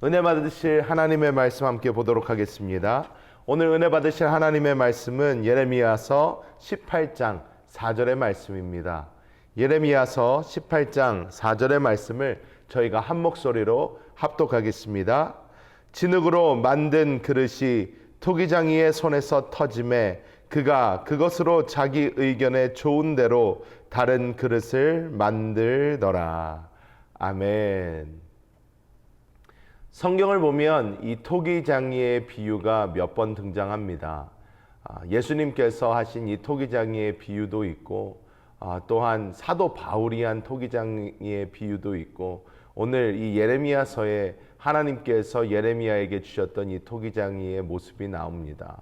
은혜 받으실 하나님의 말씀 함께 보도록 하겠습니다. 오늘 은혜 받으실 하나님의 말씀은 예레미야서 18장 4절의 말씀입니다. 예레미야서 18장 4절의 말씀을 저희가 한 목소리로 합독하겠습니다. 진흙으로 만든 그릇이 토기장이의 손에서 터짐에 그가 그것으로 자기 의견에 좋은 대로 다른 그릇을 만들더라. 아멘. 성경을 보면 이 토기장이의 비유가 몇 번 등장합니다. 예수님께서 하신 이 토기장이의 비유도 있고, 또한 사도 바울이 한 토기장이의 비유도 있고, 오늘 이 예레미야서에 하나님께서 예레미야에게 주셨던 이 토기장이의 모습이 나옵니다.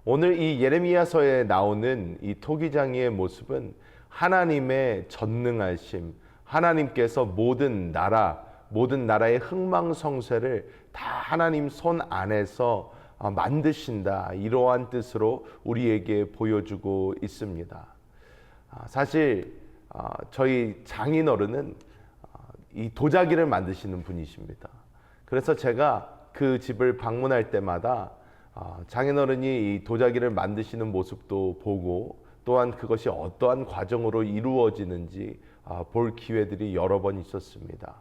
오늘 이 예레미야서에 나오는 이 토기장이의 모습은 하나님의 전능하심, 하나님께서 모든 나라의 흥망성쇠를 다 하나님 손 안에서 만드신다, 이러한 뜻으로 우리에게 보여주고 있습니다. 사실 저희 장인어른은 이 도자기를 만드시는 분이십니다. 그래서 제가 그 집을 방문할 때마다 장인어른이 이 도자기를 만드시는 모습도 보고, 또한 그것이 어떠한 과정으로 이루어지는지 볼 기회들이 여러 번 있었습니다.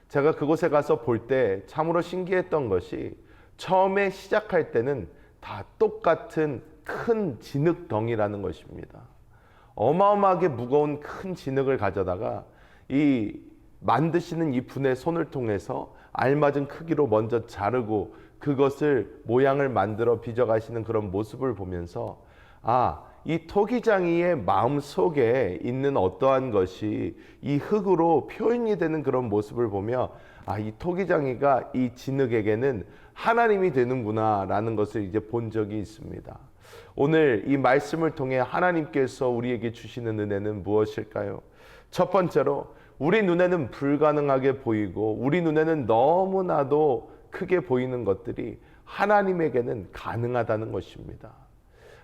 제가 그곳에 가서 볼 때 참으로 신기했던 것이, 처음에 시작할 때는 다 똑같은 큰 진흙덩이라는 것입니다. 어마어마하게 무거운 큰 진흙을 가져다가 이 만드시는 이 분의 손을 통해서 알맞은 크기로 먼저 자르고 그것을 모양을 만들어 빚어가시는 그런 모습을 보면서, 이 토기장이의 마음 속에 있는 어떠한 것이 이 흙으로 표현이 되는 그런 모습을 보며, 이 토기장이가 이 진흙에게는 하나님이 되는구나 라는 것을 이제 본 적이 있습니다. 오늘 이 말씀을 통해 하나님께서 우리에게 주시는 은혜는 무엇일까요? 첫 번째로, 우리 눈에는 불가능하게 보이고 우리 눈에는 너무나도 크게 보이는 것들이 하나님에게는 가능하다는 것입니다.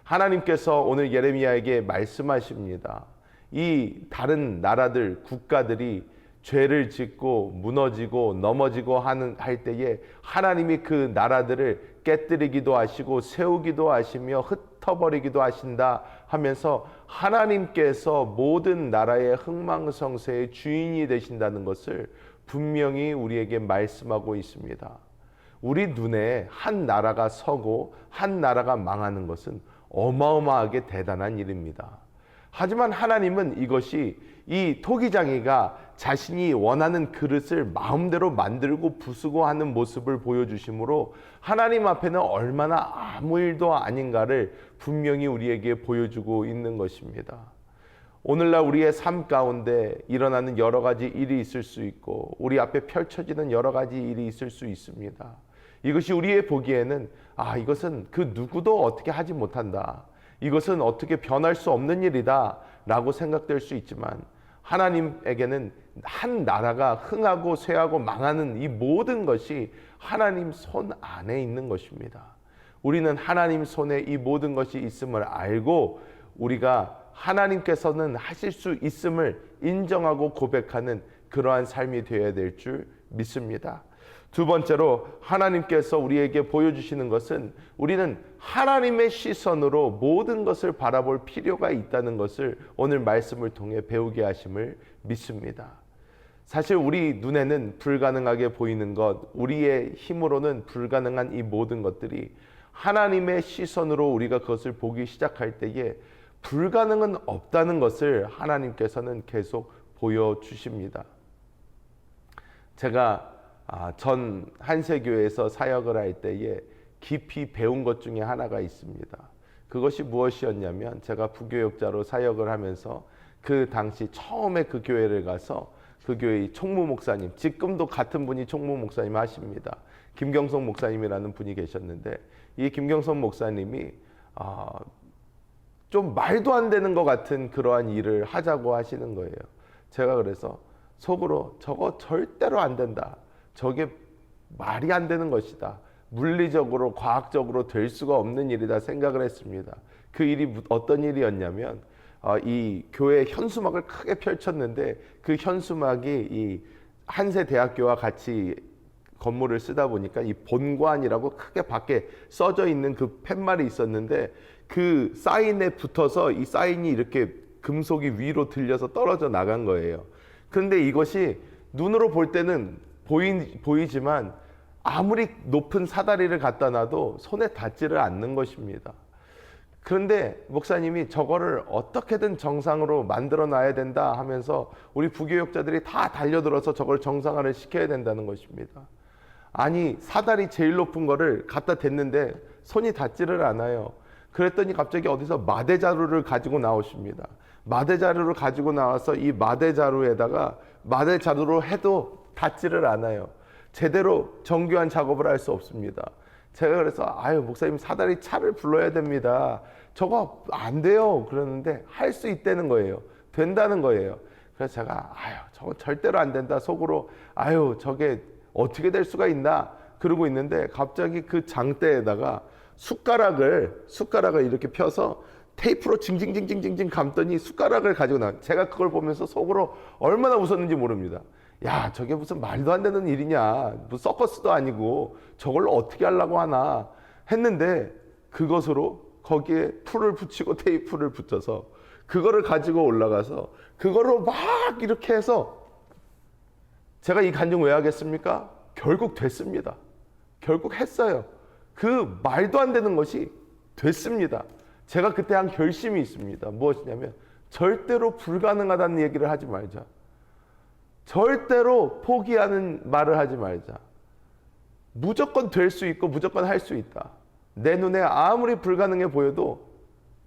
하나님께서 오늘 예레미야에게 말씀하십니다. 이 다른 나라들, 국가들이 죄를 짓고 무너지고 넘어지고 할 때에 하나님이 그 나라들을 깨뜨리기도 하시고 세우기도 하시며 흩어버리기도 하신다 하면서 하나님께서 모든 나라의 흥망성쇠의 주인이 되신다는 것을 분명히 우리에게 말씀하고 있습니다. 우리 눈에 한 나라가 서고 한 나라가 망하는 것은 어마어마하게 대단한 일입니다. 하지만 하나님은 이것이 이 토기장이가 자신이 원하는 그릇을 마음대로 만들고 부수고 하는 모습을 보여주심으로 하나님 앞에는 얼마나 아무 일도 아닌가를 분명히 우리에게 보여주고 있는 것입니다. 오늘날 우리의 삶 가운데 일어나는 여러 가지 일이 있을 수 있고, 우리 앞에 펼쳐지는 여러 가지 일이 있을 수 있습니다. 이것이 우리의 보기에는 이것은 그 누구도 어떻게 하지 못한다, 이것은 어떻게 변할 수 없는 일이다 라고 생각될 수 있지만, 하나님에게는 한 나라가 흥하고 쇠하고 망하는 이 모든 것이 하나님 손 안에 있는 것입니다. 우리는 하나님 손에 이 모든 것이 있음을 알고, 우리가 하나님께서는 하실 수 있음을 인정하고 고백하는 그러한 삶이 되어야 될 줄 믿습니다. 두 번째로, 하나님께서 우리에게 보여주시는 것은 우리는 하나님의 시선으로 모든 것을 바라볼 필요가 있다는 것을 오늘 말씀을 통해 배우게 하심을 믿습니다. 사실 우리 눈에는 불가능하게 보이는 것, 우리의 힘으로는 불가능한 이 모든 것들이 하나님의 시선으로 우리가 그것을 보기 시작할 때에 불가능은 없다는 것을 하나님께서는 계속 보여주십니다. 제가 전 한세교회에서 사역을 할 때에 깊이 배운 것 중에 하나가 있습니다. 그것이 무엇이었냐면, 제가 부교역자로 사역을 하면서 그 당시 처음에 그 교회를 가서 그 교회의 총무 목사님, 지금도 같은 분이 총무 목사님 하십니다. 김경성 목사님이라는 분이 계셨는데, 이 김경성 목사님이 좀 말도 안 되는 것 같은 그러한 일을 하자고 하시는 거예요. 제가 그래서 속으로 저거 절대로 안 된다, 저게 말이 안 되는 것이다, 물리적으로 과학적으로 될 수가 없는 일이다 생각을 했습니다. 그 일이 어떤 일이었냐면, 이 교회 현수막을 크게 펼쳤는데 그 현수막이 이 한세대학교와 같이 건물을 쓰다 보니까 이 본관이라고 크게 밖에 써져 있는 그 팻말이 있었는데 그 사인에 붙어서 이 사인이 이렇게 금속이 위로 들려서 떨어져 나간 거예요. 그런데 이것이 눈으로 볼 때는 보이지만 아무리 높은 사다리를 갖다 놔도 손에 닿지를 않는 것입니다. 그런데 목사님이 저거를 어떻게든 정상으로 만들어 놔야 된다 하면서 우리 부교역자들이 다 달려들어서 저걸 정상화를 시켜야 된다는 것입니다. 아니, 사다리 제일 높은 거를 갖다 댔는데 손이 닿지를 않아요. 그랬더니 갑자기 어디서 마대자루를 가지고 나오십니다. 마대자루를 가지고 나와서 이 마대자루에다가 마대자루로 해도 닿지를 않아요. 제대로 정교한 작업을 할 수 없습니다. 제가 그래서 목사님 사다리 차를 불러야 됩니다. 저거 안 돼요. 그러는데 할 수 있다는 거예요. 된다는 거예요. 그래서 제가 저거 절대로 안 된다. 속으로 저게 어떻게 될 수가 있나 그러고 있는데 갑자기 그 장대에다가 숟가락을 이렇게 펴서 테이프로 징징징징징 감더니 숟가락을 가지고 나와요. 제가 그걸 보면서 속으로 얼마나 웃었는지 모릅니다. 야, 저게 무슨 말도 안 되는 일이냐. 뭐 서커스도 아니고 저걸로 어떻게 하려고 하나 했는데 그것으로 거기에 풀을 붙이고 테이프를 붙여서 그거를 가지고 올라가서 그거로 막 이렇게 해서 제가 이 간증 왜 하겠습니까? 결국 됐습니다. 결국 했어요. 그 말도 안 되는 것이 됐습니다. 제가 그때 한 결심이 있습니다. 무엇이냐면 절대로 불가능하다는 얘기를 하지 말자. 절대로 포기하는 말을 하지 말자. 무조건 될 수 있고 무조건 할 수 있다. 내 눈에 아무리 불가능해 보여도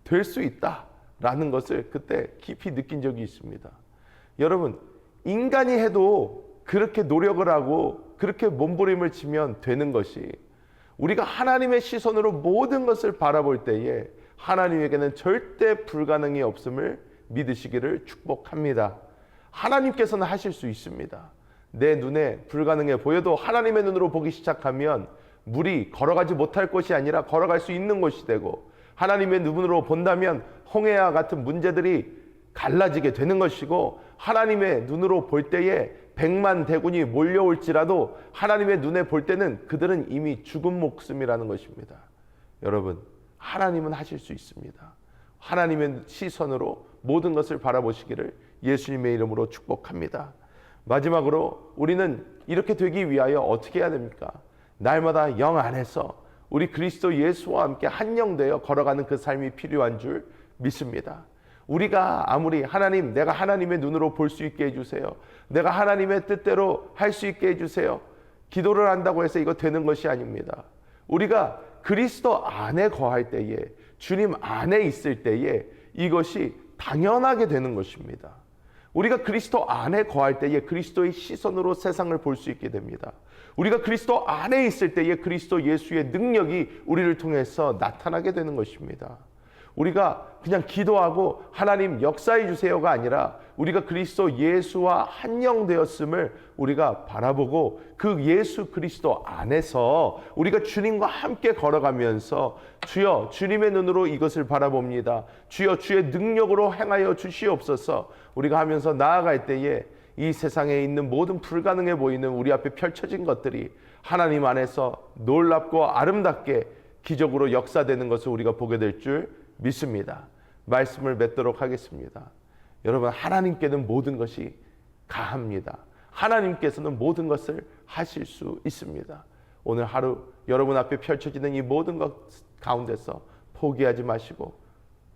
될 수 있다라는 것을 그때 깊이 느낀 적이 있습니다. 여러분, 인간이 해도 그렇게 노력을 하고 그렇게 몸부림을 치면 되는 것이 우리가 하나님의 시선으로 모든 것을 바라볼 때에 하나님에게는 절대 불가능이 없음을 믿으시기를 축복합니다. 하나님께서는 하실 수 있습니다. 내 눈에 불가능해 보여도 하나님의 눈으로 보기 시작하면 물이 걸어가지 못할 곳이 아니라 걸어갈 수 있는 곳이 되고 하나님의 눈으로 본다면 홍해와 같은 문제들이 갈라지게 되는 것이고 하나님의 눈으로 볼 때에 100만 대군이 몰려올지라도 하나님의 눈에 볼 때는 그들은 이미 죽은 목숨이라는 것입니다. 여러분, 하나님은 하실 수 있습니다. 하나님의 시선으로 모든 것을 바라보시기를 예수님의 이름으로 축복합니다. 마지막으로 우리는 이렇게 되기 위하여 어떻게 해야 됩니까? 날마다 영 안에서 우리 그리스도 예수와 함께 한 영 되어 걸어가는 그 삶이 필요한 줄 믿습니다. 우리가 아무리 하나님, 내가 하나님의 눈으로 볼 수 있게 해주세요. 내가 하나님의 뜻대로 할 수 있게 해주세요. 기도를 한다고 해서 이거 되는 것이 아닙니다. 우리가 그리스도 안에 거할 때에, 주님 안에 있을 때에 이것이 당연하게 되는 것입니다. 우리가 그리스도 안에 거할 때에 그리스도의 시선으로 세상을 볼 수 있게 됩니다. 우리가 그리스도 안에 있을 때에 그리스도 예수의 능력이 우리를 통해서 나타나게 되는 것입니다. 우리가 그냥 기도하고 하나님 역사해 주세요가 아니라 우리가 그리스도 예수와 한 영 되었음을 우리가 바라보고 그 예수 그리스도 안에서 우리가 주님과 함께 걸어가면서 주여 주님의 눈으로 이것을 바라봅니다. 주여 주의 능력으로 행하여 주시옵소서. 우리가 하면서 나아갈 때에 이 세상에 있는 모든 불가능해 보이는 우리 앞에 펼쳐진 것들이 하나님 안에서 놀랍고 아름답게 기적으로 역사되는 것을 우리가 보게 될 줄 믿습니다. 말씀을 맺도록 하겠습니다. 여러분, 하나님께는 모든 것이 가합니다. 하나님께서는 모든 것을 하실 수 있습니다. 오늘 하루 여러분 앞에 펼쳐지는 이 모든 것 가운데서 포기하지 마시고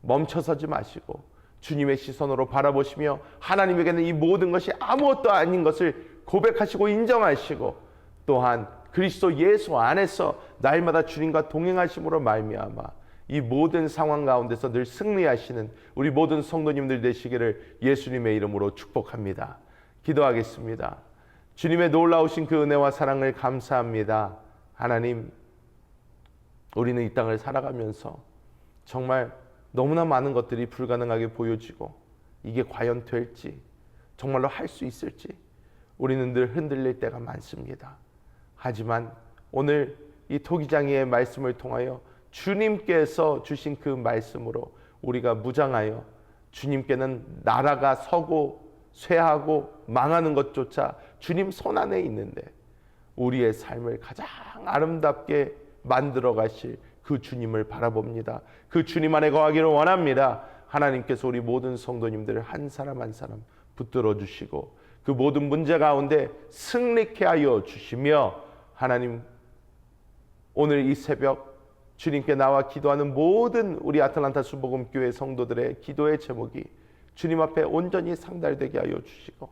멈춰서지 마시고 주님의 시선으로 바라보시며 하나님에게는 이 모든 것이 아무것도 아닌 것을 고백하시고 인정하시고 또한 그리스도 예수 안에서 날마다 주님과 동행하심으로 말미암아 이 모든 상황 가운데서 늘 승리하시는 우리 모든 성도님들 되시기를 예수님의 이름으로 축복합니다. 기도하겠습니다. 주님의 놀라우신 그 은혜와 사랑을 감사합니다. 하나님, 우리는 이 땅을 살아가면서 정말 너무나 많은 것들이 불가능하게 보여지고 이게 과연 될지, 정말로 할 수 있을지 우리는 늘 흔들릴 때가 많습니다. 하지만 오늘 이 토기장이의 말씀을 통하여 주님께서 주신 그 말씀으로 우리가 무장하여 주님께는 나라가 서고 쇠하고 망하는 것조차 주님 손 안에 있는데 우리의 삶을 가장 아름답게 만들어 가실 그 주님을 바라봅니다. 그 주님 안에 거하기를 원합니다. 하나님께서 우리 모든 성도님들을 한 사람 한 사람 붙들어 주시고 그 모든 문제 가운데 승리케 하여 주시며, 하나님 오늘 이 새벽 주님께 나와 기도하는 모든 우리 아틀란타 수복음교회 성도들의 기도의 제목이 주님 앞에 온전히 상달되게 하여 주시고,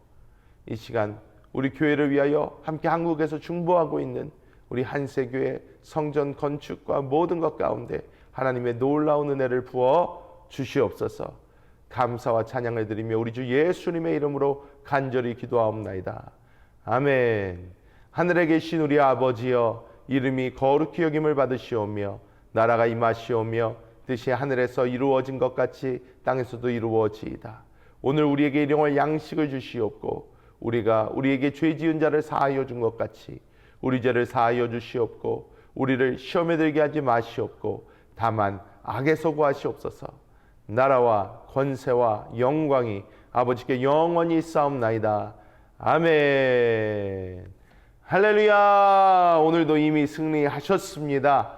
이 시간 우리 교회를 위하여 함께 한국에서 중보하고 있는 우리 한세교회 성전 건축과 모든 것 가운데 하나님의 놀라운 은혜를 부어 주시옵소서. 감사와 찬양을 드리며 우리 주 예수님의 이름으로 간절히 기도하옵나이다. 아멘. 하늘에 계신 우리 아버지여, 이름이 거룩히 여김을 받으시오며 나라가 임하시오며 뜻이 하늘에서 이루어진 것 같이 땅에서도 이루어지이다. 오늘 우리에게 일용할 양식을 주시옵고 우리가 우리에게 죄 지은 자를 사하여 준 것 같이 우리 죄를 사하여 주시옵고 우리를 시험에 들게 하지 마시옵고 다만 악에서 구하시옵소서. 나라와 권세와 영광이 아버지께 영원히 있사옵나이다. 아멘. 할렐루야. 오늘도 이미 승리하셨습니다.